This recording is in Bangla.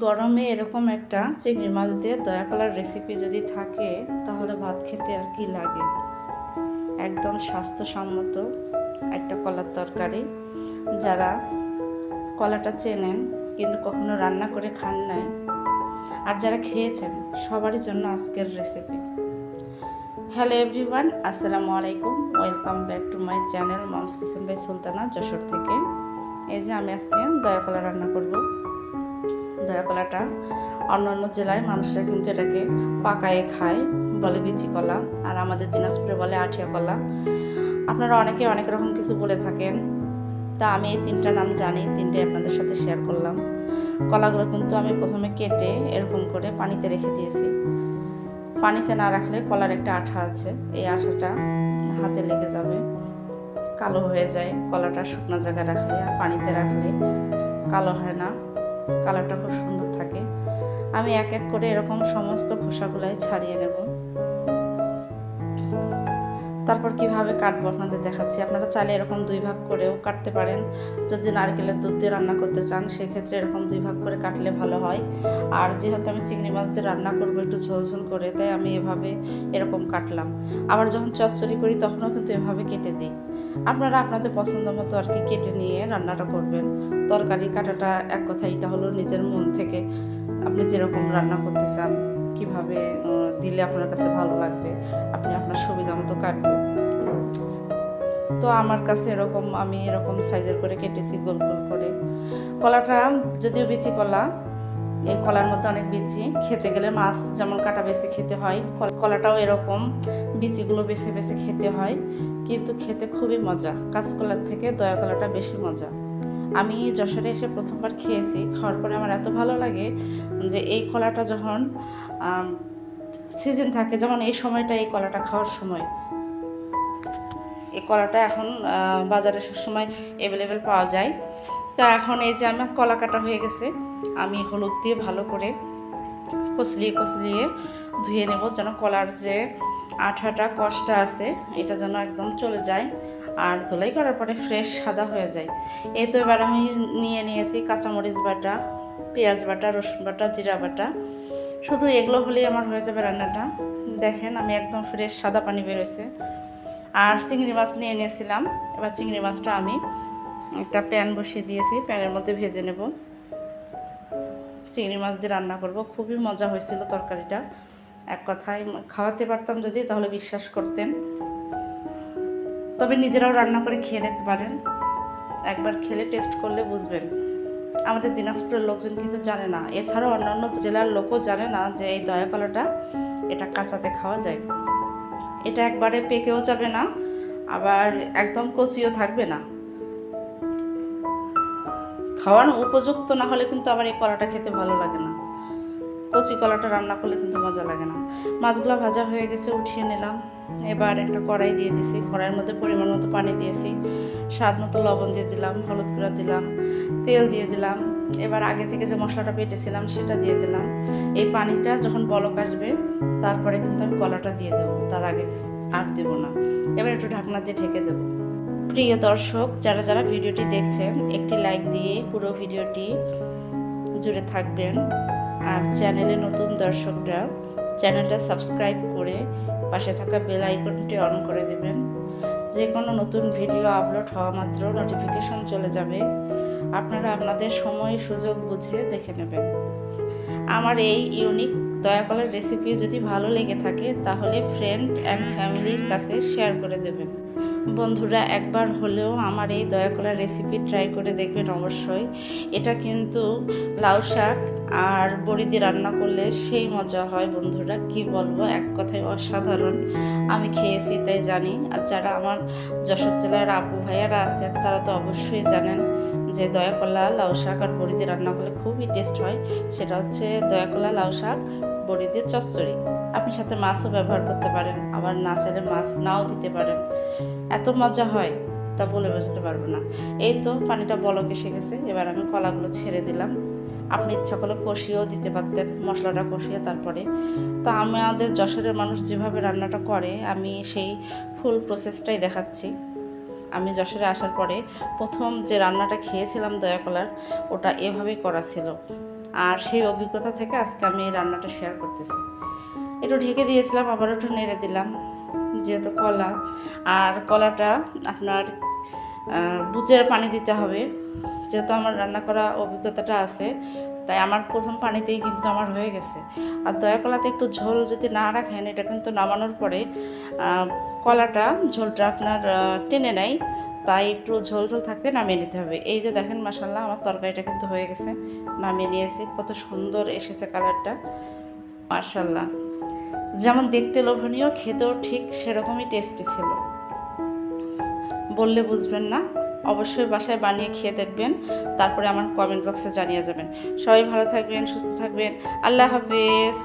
গরমে এরকম একটা চিংড়ি মাছ দিয়ে দয়া কলার রেসিপি যদি থাকে তাহলে ভাত খেতে আর কি লাগে। একদম স্বাস্থ্যসম্মত একটা কলার তরকারি। যারা কলাটা চেনেন কিন্তু কখনো রান্না করে খান নাই, আর যারা খেয়েছেন সবারই জন্য আজকের রেসিপি। হ্যালো এভরিওয়ান, আসসালামু আলাইকুম, welcome back to my channel moms kitchen by Sultana, Jessore থেকে। এই যে আমি আজকে দয়া কলা রান্না করব। দয়া কলাটা অন্যান্য জেলায় মানুষরা কিন্তু এটাকে পাকায়ে খায়, বলে বিচি কলা, আর আমাদের দিনাজপুরে বলে আঠিয়া কলা। আপনারা অনেকে অনেক রকম কিছু বলে থাকেন, তা আমি এই তিনটা নাম জানি, তিনটাই আপনাদের সাথে শেয়ার করলাম। কলাগুলো কিন্তু আমি প্রথমে কেটে এরকম করে পানিতে রেখে দিয়েছি। পানিতে না রাখলে কলার একটা আঠা আছে, এই আঠাটা হাতে লেগে যাবে, কালো হয়ে যায়। কলাটা শুকনো জায়গায় রাখলে আর পানিতে রাখলে কালো হয় না, কালারটা খুব সুন্দর থাকে। আমি এক এক করে এরকম সমস্ত খোসাগুলাই ছাড়িয়ে নেব। তারপর কিভাবে কাটবো আপনাদের দেখাচ্ছি। আপনারা চাইলে এরকম দুই ভাগ করেও কাটতে পারেন। যদি নারকেলের দুধ দিয়ে রান্না করতে চান সেক্ষেত্রে এরকম দুই ভাগ করে কাটলে ভালো হয়। আর যেহেতু আমি চিংড়ি মাছ দিয়ে রান্না করবো একটু ঝোল ঝোল করে, তাই আমি এভাবে এরকম কাটলাম। আবার যখন চচ্চড়ি করি তখনও কিন্তু এভাবে কেটে দিই। আপনারা আপনাদের পছন্দ মতো আর কি কেটে নিয়ে রান্নাটা করবেন। তরকারি কাটাটা এক কথা, এটা হলো নিজের মন থেকে আপনি যেরকম রান্না করতে চান, কিভাবে দিলে আপনার কাছে ভালো লাগবে, আপনি আপনার সুবিধা মতো কাটবেন। তো আমার কাছে এরকম, আমি এরকম সাইজের করে কেটেছি গোল গোল করে। কলাটা যদিও বিচি কলা, এই কলার মধ্যে অনেক বিচি, খেতে গেলে মাছ যেমন কাটা বেছে খেতে হয়, কলাটাও এরকম বিচিগুলো বেছে বেছে খেতে হয়, কিন্তু খেতে খুবই মজা। কাঁচকলার থেকে দয়া কলাটা বেশি মজা। আমি যশোরে এসে প্রথমবার খেয়েছি, খাওয়ার পরে আমার এত ভালো লাগে যে এই কলাটা যখন সিজন থাকে, যেমন এই সময়টা এই কলাটা খাওয়ার সময়, এই কলাটা এখন বাজারে সবসময় অ্যাভেলেবেল পাওয়া যায়। তো এখন এই যে আমার কলা কাটা হয়ে গেছে, আমি হলুদ দিয়ে ভালো করে কচলিয়ে কচলিয়ে ধুয়ে নেব, যেন কলার যে আঠাটা কষটা আছে এটা যেন একদম চলে যায়, আর ধুলাই করার পরে ফ্রেশ সাদা হয়ে যায়। এই তো এবার আমি নিয়েছি কাঁচামরিচ বাটা, পেঁয়াজ বাটা, রসুন বাটা, জিরা বাটা। শুধু এগুলো হলেই আমার হয়ে যাবে রান্নাটা। দেখেন আমি একদম ফ্রেশ সাদা পানি বেরোছে। আর চিংড়ি মাছ নিয়েছিলাম। এবার চিংড়ি মাছটা আমি একটা প্যান বসিয়ে দিয়েছি, প্যানের মধ্যে ভেজে নেব। চিংড়ি মাছ দিয়ে রান্না করব, খুবই মজা হয়েছিল তরকারিটা। এক কথায় খাওয়াতে পারতাম যদি, তাহলে বিশ্বাস করতেন। তবে নিজেরাও রান্না করে খেয়ে দেখতে পারেন, একবার খেলে টেস্ট করলে বুঝবেন। আমাদের দিনাজপুরের লোকজন কিন্তু জানে না, এছাড়াও অন্যান্য জেলার লোকও জানে না যে এই দয়া কলাটা এটা কাঁচাতে খাওয়া যায়। এটা একবারে পেকেও যাবে না, আবার একদম কচিও থাকবে না। খাওয়ানো উপযুক্ত না হলে কিন্তু আবার এই কলাটা খেতে ভালো লাগে না। কচি কলাটা রান্না করলে কিন্তু মজা লাগে না। মাছগুলো ভাজা হয়ে গেছে, উঠিয়ে নিলাম। এবার একটা কড়াই দিয়ে দিছি, কড়াইয়ের মধ্যে পরিমাণ মতো পানি দিয়েছি, স্বাদ মতো লবণ দিয়ে দিলাম, হলুদ গুঁড়া দিলাম, তেল দিয়ে দিলাম। এবার আগে থেকে যে মশলাটা বেটেছিলাম সেটা দিয়ে দিলাম। এই পানিটা যখন বলক আসবে তারপরে কিন্তু আমি কলাটা দিয়ে দেবো, তার আগে আর দেবো না। এবার একটু ঢাকনা দিয়ে ঢেকে দেবো। প্রিয় দর্শক, যারা যারা ভিডিওটি দেখছেন একটি লাইক দিয়ে পুরো ভিডিওটি জুড়ে থাকবেন। আর চ্যানেলে নতুন দর্শকরা চ্যানেলটা সাবস্ক্রাইব করে পাশে থাকা বেল আইকনটি অন করে দেবেন। যে কোনো নতুন ভিডিও আপলোড হওয়া মাত্র নোটিফিকেশন চলে যাবে, আপনারা আপনাদের সময় সুযোগ বুঝে দেখে নেবেন। আমার এই ইউনিক দয়া কলার রেসিপি যদি ভালো লেগে থাকে তাহলে ফ্রেন্ড অ্যান্ড ফ্যামিলির কাছে শেয়ার করে দেবেন। বন্ধুরা, একবার হলেও আমার এই দয়া কলার রেসিপি ট্রাই করে দেখবেন অবশ্যই। এটা কিন্তু লাউ শাক আর বড়ি দিয়ে রান্না করলে সেই মজা হয় বন্ধুরা, কি বলবো, এক কথায় অসাধারণ। আমি খেয়েছি তাই জানি। আর যারা আমার যশোর জেলার আপু ভাইয়ারা আছেন তারা তো অবশ্যই জানেন যে দয়া কলা লাউ শাক আর বড়ি দিয়ে রান্না করলে খুবই টেস্ট হয়। সেটা হচ্ছে দয়া কলা লাউ শাক বড়ি দিয়ে চচ্চড়ি। আপনি সাথে মাছও ব্যবহার করতে পারেন, আবার না চাইলে মাছ নাও দিতে পারেন। এত মজা হয় তা বলে বোঝাতে পারবো না। এই তো পানিটা বলক এসে গেছে, এবার আমি কলাগুলো ছেড়ে দিলাম। আপনি ইচ্ছা করলে কষিয়েও দিতে পারতেন, মশলাটা কষিয়ে তারপরে। তা আমাদের যশোরের মানুষ যেভাবে রান্নাটা করে আমি সেই ফুল প্রসেসটাই দেখাচ্ছি। আমি যশোরে আসার পরে প্রথম যে রান্নাটা খেয়েছিলাম দয়া কলার, ওটা এভাবেই করা ছিল। আর সেই অভিজ্ঞতা থেকে আজকে আমি এই রান্নাটা শেয়ার করতেছি। একটু ঢেকে দিয়েছিলাম, আবার একটু নেড়ে দিলাম, যেহেতু কলা, আর কলাটা আপনার বুঝে পানি দিতে হবে। যেহেতু আমার রান্না করা অভিজ্ঞতাটা আছে, তাই আমার প্রথম পানিতেই কিন্তু আমার হয়ে গেছে। আর দয়া কলাতে একটু ঝোল যদি না রাখেন, এটা কিন্তু নামানোর পরে কলাটা ঝোলটা আপনার টেনে নেয়, তাই একটু ঝোল ঝোল থাকতে নামিয়ে নিতে হবে। এই যে দেখেন মাশাল্লাহ আমার তরকারিটা কিন্তু হয়ে গেছে, নামিয়ে নিয়েছি। কত সুন্দর এসেছে কালারটা, মাশাল্লাহ। যেমন দেখতে লোভনীয়, খেতেও ঠিক সেরকমই টেস্টি ছিল, বললে বুঝবেন না। অবশ্যই বাসায় বানিয়ে খেয়ে দেখবেন, তারপরে আমার কমেন্ট বক্সে জানিয়ে যাবেন। সবাই ভালো থাকবেন, সুস্থ থাকবেন। আল্লাহ হাফেজ।